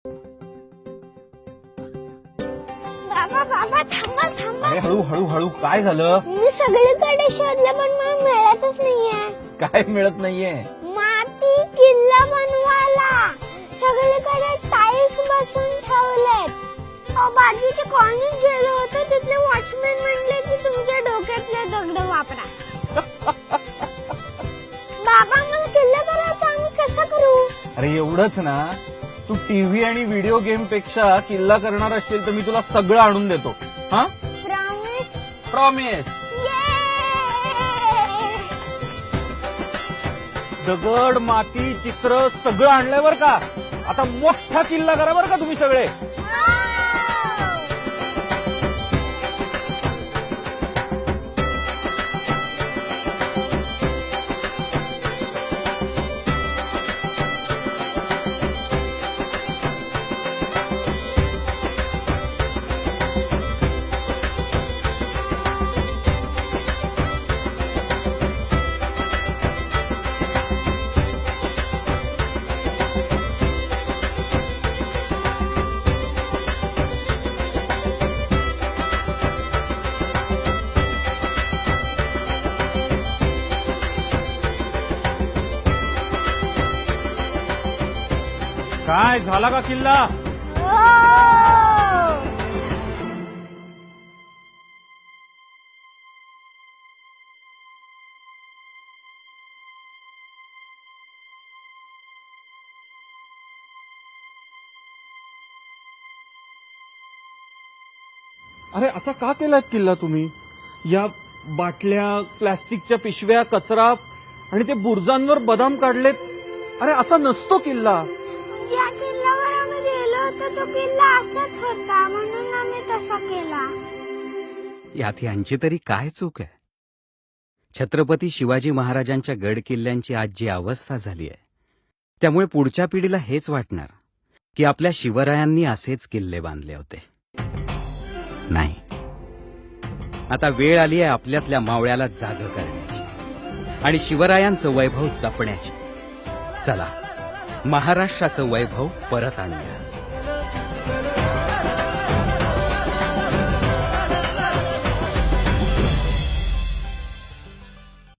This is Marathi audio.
बाबा बाबा थांबा थांबा. अरे हळू हळू हळू, काय झालं? मी सगळीकडे शोधलं पण मला मिळतच नाहीये. काय मिळत नाहीये? माती किल्ला बनवायला सगळीकडे टाइल्स बसून ठेवलेत. बाजूच्या कॉलनीत गेलो होतो, तिथले वॉचमॅन म्हणले की तुमच्या डोक्यातले दगड वापरा. बाबा मला किल्ला करायचा, आम्ही कसं करू? अरे एवढंच ना, तू टीव्ही आणि व्हिडिओ गेम पेक्षा किल्ला करणार असेल तर मी तुला सगळं आणून देतो. हा, प्रॉमिस? प्रॉमिस. दगड, माती, चित्र सगळं आणलंय बर का. आता मोठा किल्ला करा बर का तुम्ही सगळे. काय झाला का किल्ला? अरे असा का केलात किल्ला तुम्ही? या बाटल्या, प्लास्टिकच्या पिशव्या, कचरा आणि ते बुर्जांवर बदाम काढलेत. अरे असा नसतो किल्ला. या किल्ल्यावर आम्ही गेलो होतो, तो किल्ला असाच होता म्हणून आम्ही तसा केला. यात यांची तरी काय चूक आहे? छत्रपती शिवाजी महाराजांच्या गड किल्ल्यांची आज जी अवस्था झाली आहे, त्यामुळे पुढच्या पिढीला हेच वाटणार की आपल्या शिवरायांनी असेच किल्ले बांधले होते. नाही, आता वेळ आली आहे आपल्यातल्या मावळ्याला जाग करण्याची आणि शिवरायांचं वैभव जपण्याची. चला, महाराष्ट्राचं वैभव परत आणूया.